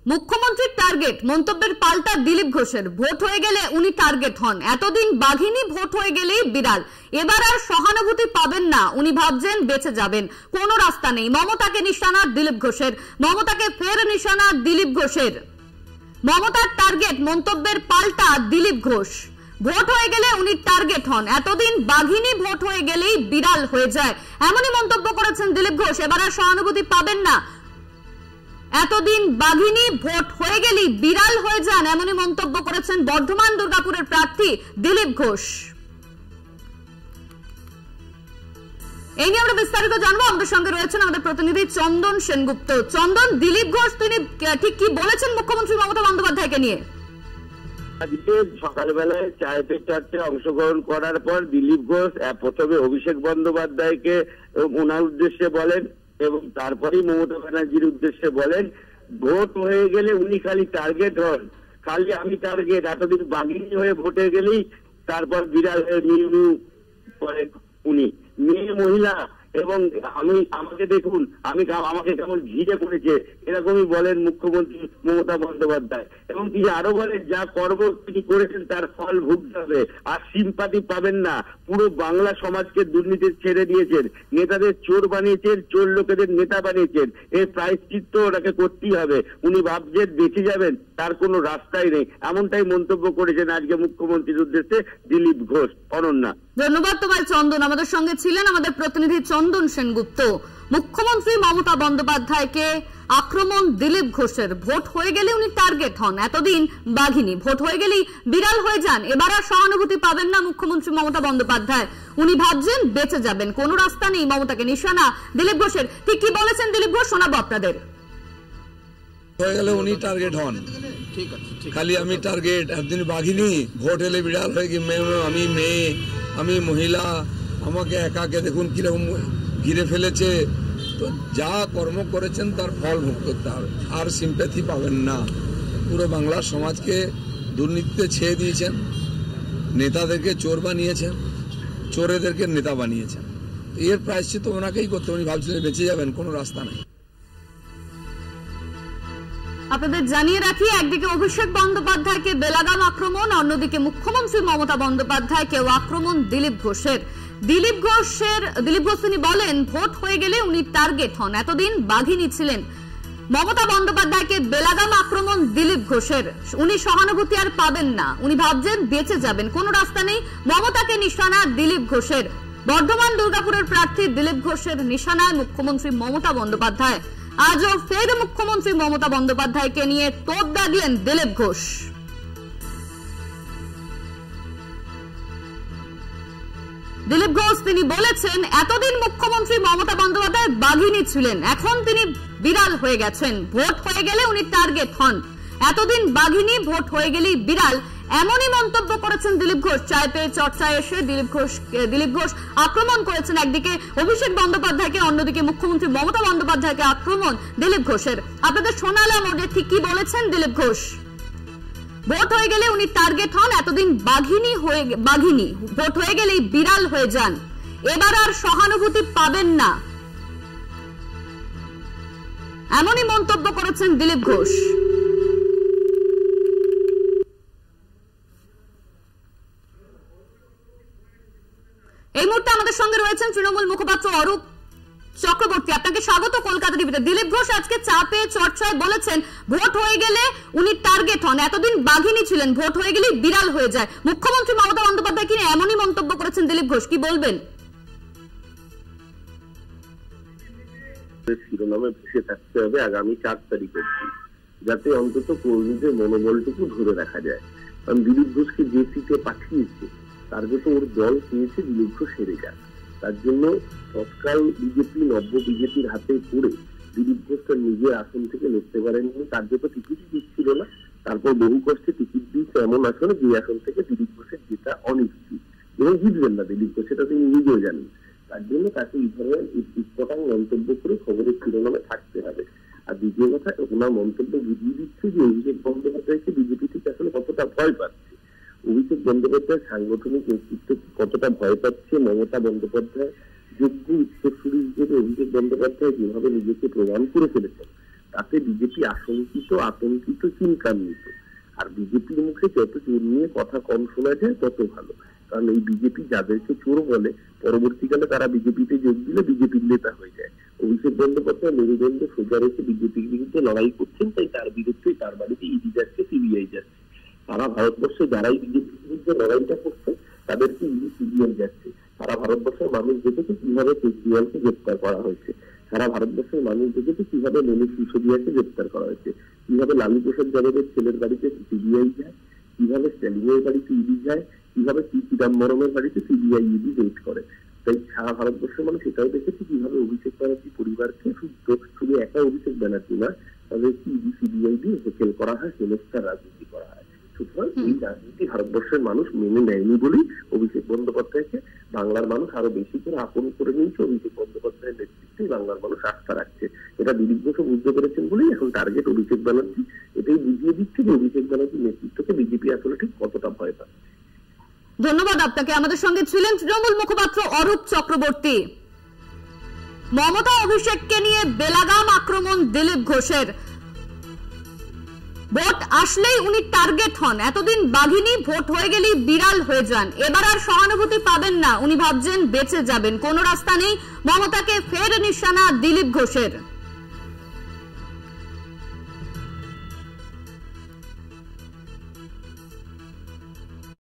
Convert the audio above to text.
মুখ্যমন্ত্রীর টার্গেট মন্তব্যের পাল্টা দিলীপ ঘোষের। ভোট হয়ে গেলে উনি টার্গেট হন, এতদিন বাঘিনী, ভোট হয়ে গেলেই বিড়াল। এবার আর সহানুভূতি পাবেন না, উনি ভাবছেন বেঁচে যাবেন, কোনো রাস্তা নেই। মমতাকে নিশানা দিলীপ ঘোষের, মমতাকে ফের নিশানা দিলীপ ঘোষের। মমতার টার্গেট মন্তব্যের পাল্টা দিলীপ ঘোষ। ভোট হয়ে গেলে উনি টার্গেট হন, এতদিন বাঘিনী, ভোট হয়ে গেলেই বিড়াল হয়ে যায়, এমনই মন্তব্য করেছেন দিলীপ ঘোষ। এবার আর সহানুভূতি পাবেন না, এতদিন বাঘিনী, ভোট হয়ে গেলেই বিড়াল হয়ে যান, এমনই মন্তব্য করেছেন বর্ধমান দুর্গাপুরের প্রার্থী দিলীপ ঘোষ। এই নিয়ে আমরা বিস্তারিত জানবো। আমাদের সঙ্গে রয়েছেন আমাদের প্রতিনিধি চন্দন সেনগুপ্ত। চন্দন, দিলীপ ঘোষ তিনি ঠিক কি বলেছেন মুখ্যমন্ত্রী মমতা বন্দ্যোপাধ্যায়কে নিয়ে? আজকে সকালবেলায় চায় পে চর্চায় অংশগ্রহণ করার পর দিলীপ ঘোষ প্রথমে অভিষেক বন্দ্যোপাধ্যায়কে ওনার উদ্দেশ্যে বলেন এবং তারপরেই মমতা ব্যানার্জির উদ্দেশ্যে বলেন, ভোট হয়ে গেলে উনি খালি টার্গেট হন, খালি আমি টার্গেট, এতদিন বাঘিনী হয়ে ভোটে গেলেই তারপর বিড়াল হয়ে মিউ করেন উনি। মেয়ে, মহিলা এবং আমাকে দেখুন, আমাকে কেমন ঘিরে পড়েছে, এরকমই বলেন মুখ্যমন্ত্রী মমতা বন্দ্যোপাধ্যায়। এবং তিনি আরো বলেন, যা কর্ম তিনি করেছেন তার ফল ভুগতে হবে, আর সিম্পাতি পাবেন না। পুরো বাংলা সমাজকে দুর্নীতির ছেড়ে দিয়েছেন, নেতাদের চোর বানিয়েছেন, চোর লোকেদের নেতা বানিয়েছেন, এর প্রায়শ্চিত্ত ওনাকে করতেই হবে। উনি ভাবছেন বেঁচে যাবেন, তার কোনো রাস্তাই নেই, এমনটাই মন্তব্য করেছেন আজকে মুখ্যমন্ত্রীর উদ্দেশ্যে দিলীপ ঘোষ। অনন্যা, ধন্যবাদ তোমায় চন্দন। আমাদের সঙ্গে ছিলেন আমাদের প্রতিনিধি চন্দন সেনগুপ্ত। মুখ্যমন্ত্রী মমতা বন্দ্যোপাধ্যায়কে আক্রমণ দিলীপ ঘোষের। ভোট হয়ে গেলে উনি টার্গেট হন, এতদিন বাঘিনী, ভোট হয়ে গেলেই বিড়াল হয়ে যান, এবার আর সহানুভূতি পাবেন না মুখ্যমন্ত্রী মমতা বন্দ্যোপাধ্যায়, উনি ভাবছেন বেঁচে যাবেন, কোনো রাস্তা নেই। মমতাকে নিশানা দিলীপ ঘোষের। ঠিক কি বলেছেন দিলীপ ঘোষ, শোনাবো আপনাদের। হয়ে গেলে উনি টার্গেট হন, খালি আমি টার্গেট, একদিন বাঘিনী, ভোট এলে বিড়াল হয়ে গিয়ে আমি মেয়ে, আমি মহিলা, আমাকে একাকে দেখুন কিরকম ঘিরে ফেলেছে। তো যা কর্ম করেছেন তার ফল ভোগ করতে হবে, আর সিম্প্যাথি পাবেন না। পুরো বাংলা সমাজকে দুর্নীতিতে ছেয়ে দিয়েছেন, নেতাদেরকে চোর বানিয়েছেন, চোরেদেরকে নেতা বানিয়েছেন। এর প্রায়শ্চিত্ত ওনাকেই করতে, উনি ভাবছিলেন বেঁচে যাবেন, কোনো রাস্তা নেই। আপনাদের জানিয়ে রাখি, একদিকে অভিষেক বন্দ্যোপাধ্যায়কে বেলাগাম আক্রমণ, অন্যদিকে মুখ্যমন্ত্রী মমতা বন্দ্যোপাধ্যায়কেও আক্রমণ দিলীপ ঘোষের। দিলীপ ঘোষ তিনি বলেন, ভোট হয়ে গেলে উনি টার্গেট হন, এতদিন বাঘিনী ছিলেন। মমতা বন্দ্যোপাধ্যায়কে বেলাগাম আক্রমণ দিলীপ ঘোষের। উনি সহানুভূতি আর পাবেন না, উনি ভাবছেন বেঁচে যাবেন, কোনো রাস্তা নেই। মমতাকে নিশানা দিলীপ ঘোষের। বর্ধমান দুর্গাপুরের প্রার্থী দিলীপ ঘোষের নিশানায় মুখ্যমন্ত্রী মমতা বন্দ্যোপাধ্যায়। আজও ফের মুখ্যমন্ত্রী মমতা বন্দ্যোপাধ্যায়কে নিয়ে তোপ দাগলেন দিলীপ ঘোষ। দিলীপ ঘোষ তিনি বলেছেন, এতদিন মুখ্যমন্ত্রী মমতা বন্দ্যোপাধ্যায় বাঘিনী ছিলেন, এখন তিনি বিড়াল হয়ে গেছেন, ভোট হয়ে গেলে উনি টার্গেট হন, এতদিন বাঘিনী, ভোট হয়ে গেলেই বিড়াল, এমনই মন্তব্য করেছেন দিলীপ ঘোষ। চায় পে চর্চায় এসে দিলীপ ঘোষ আক্রমণ করেছেন, একদিকে অভিষেক বন্দ্যোপাধ্যায়কে, অন্যদিকে মুখ্যমন্ত্রী মমতা বন্দ্যোপাধ্যায়কে আক্রমণ দিলীপ ঘোষের। আপনাদের শোনালাম ওদের ঠিক কি বলেছেন দিলীপ ঘোষ। ভোট হয়ে গেলে উনি টার্গেট হন, এতদিন বাঘিনী, ভোট হয়ে গেলেই বিড়াল হয়ে যান, এবার আর সহানুভূতি পাবেন না, এমনই মন্তব্য করেছেন দিলীপ ঘোষ। এই মুহূর্তে আমাদের সঙ্গে রয়েছেন তৃণমূল মুখপাত্র অরূপ চক্রবর্তী। আপনাকে স্বাগত কলকাতা টিভিতে। দিলীপ ঘোষ আজকে চাপে চর্চায় বলেছেন, ভোট হয়ে গেলে উনি টার্গেট হন, এতদিন বাঘিনী ছিলেন, ভোট হয়ে গেলেই বিড়াল হয়ে যায়। মুখ্যমন্ত্রী মমতা বন্দ্যোপাধ্যায় কিনে এমনই মন্তব্য করেছেন দিলীপ ঘোষ, কি বলবেন? শিরোনামে ভেসে থাকতে হবে আগামী 4 তারিখ অবধি, যাতে অন্তত কর্মীদের মনোবলটুকু ধরে রাখা যায়। কারণ দিলীপ ঘোষকে যে সিটে পাঠিয়েছে তার যত ওর দল চেয়েছে দিলীপ ঘোষ হেরে যাক, তার জন্য তৎকাল বিজেপি, নব্য বিজেপির হাতে পড়ে দিলীপ ঘোষ তার নিজের আসন থেকে লড়তে পারেননি। তার যত টিকিটই দিচ্ছিল না, তারপর বহু কষ্টে টিকিট দিয়েছে এমন আসনে যে আসন থেকে দিলীপ ঘোষের যেটা অনিশ্চিত এবং জিতবেন না দিলীপ ঘোষ, সেটা তিনি নিজেও জানেন। তার জন্য তাকে এই ধরনের ইস্পটাং মন্তব্য করে খবরের শিরোনামে থাকতে হবে। আর দ্বিতীয় কথা, ওনার মন্তব্য বুঝিয়ে দিচ্ছে যে অভিষেক বন্দ্যোপাধ্যায়কে বিজেপি থেকে আসলে কতটা ভয় পাচ্ছে, অভিষেক বন্দ্যোপাধ্যায় সাংগঠনিক নেতৃত্ব কতটা ভয় পাচ্ছে। মমতা বন্দ্যোপাধ্যায় যোগ্য উত্তরসূরি হিসেবে অভিষেক বন্দ্যোপাধ্যায় যেভাবে নিজেকে প্রমাণ করে ফেলেছেন, তাতে বিজেপি আশঙ্কিত, আতঙ্কিত, চিন্তান্বিত। আর বিজেপির মুখে যত চোর নিয়ে কথা কম শোনা যায় তত ভালো, কারণ এই বিজেপি যাদেরকে চোর বলে পরবর্তীকালে তারা বিজেপিতে যোগ দিলে বিজেপির নেতা হয়ে যায়। অভিষেক বন্দ্যোপাধ্যায় মেরুদণ্ড সোজা রেখে বিজেপির বিরুদ্ধে লড়াই করছেন, তাই তার বিরুদ্ধে তার বাড়িতে ইডি যাচ্ছে, সিবিআই যাচ্ছে। সারা ভারতবর্ষে যারাই বিজেপির বিরুদ্ধে লড়াইটা করছে তাদেরকে ইডি, সিবিআই যাচ্ছে। সারা ভারতবর্ষের মানুষ দেখেছে কিভাবে কেজরিওয়ালকে গ্রেপ্তার করা হয়েছে, সারা ভারতবর্ষের মানুষ দেখেছে কিভাবে মনীষ সিসোদিয়াকে গ্রেপ্তার করা হয়েছে, কিভাবে লালু প্রসাদ যাদবের ছেলের বাড়িতে সিবিআই যায়, কিভাবে স্ট্যালিনের বাড়িতে ইডি যায়, কিভাবে চিদম্বরমের বাড়িতে সিবিআই ইডি রেড করে। তাই সারা ভারতবর্ষের মানুষ এটাও দেখেছে কিভাবে অভিষেক ব্যানার্জি পরিবারকে শুধু একা অভিষেক ব্যানার্জি না, তাদেরকে ইডি, সিবিআই দিয়ে হেকেল করা হয়, হেনস্থার রাজনীতি করা হয়। সুতরাং এই রাজনীতি ভারতবর্ষের মানুষ মেনে নেয়নি বলেই অভিষেক বন্দ্যোপাধ্যায়কে বাংলার মানুষ আরো বেশি করে আপন করে নিয়েছে। অভিষেক বন্দ্যোপাধ্যায়ের নেতৃত্বে বাংলার মানুষ আস্থা রাখছে। এটা দিলীপ ঘোষও বুঝতে পেরেছেন বলেই এখন টার্গেট অভিষেক ব্যানার্জি। এটাই বুঝিয়ে দিচ্ছে যে অভিষেক ব্যানার্জির নেতৃত্বকে বিজেপি আসলে ঠিক কতটা ভয় পায়। ধন্যবাদ আপনাকে। আমাদের সঙ্গে ছিলেন তৃণমূল মুখপাত্র অরূপ চক্রবর্তী। মমতা অভিষেককে নিয়ে বেলাগাম আক্রমণ দিলীপ ঘোষের। ভোট আসলেই উনি টার্গেট হন, এতদিন বাঘিনী, ভোট হয়ে গেলেই বিড়াল হয়ে যান। এবার আর সহানুভূতি পাবেন না, উনি ভাবছেন বেঁচে যাবেন। কোনো রাস্তা নেই, মমতাকে ফের নিশানা দিলীপ ঘোষের।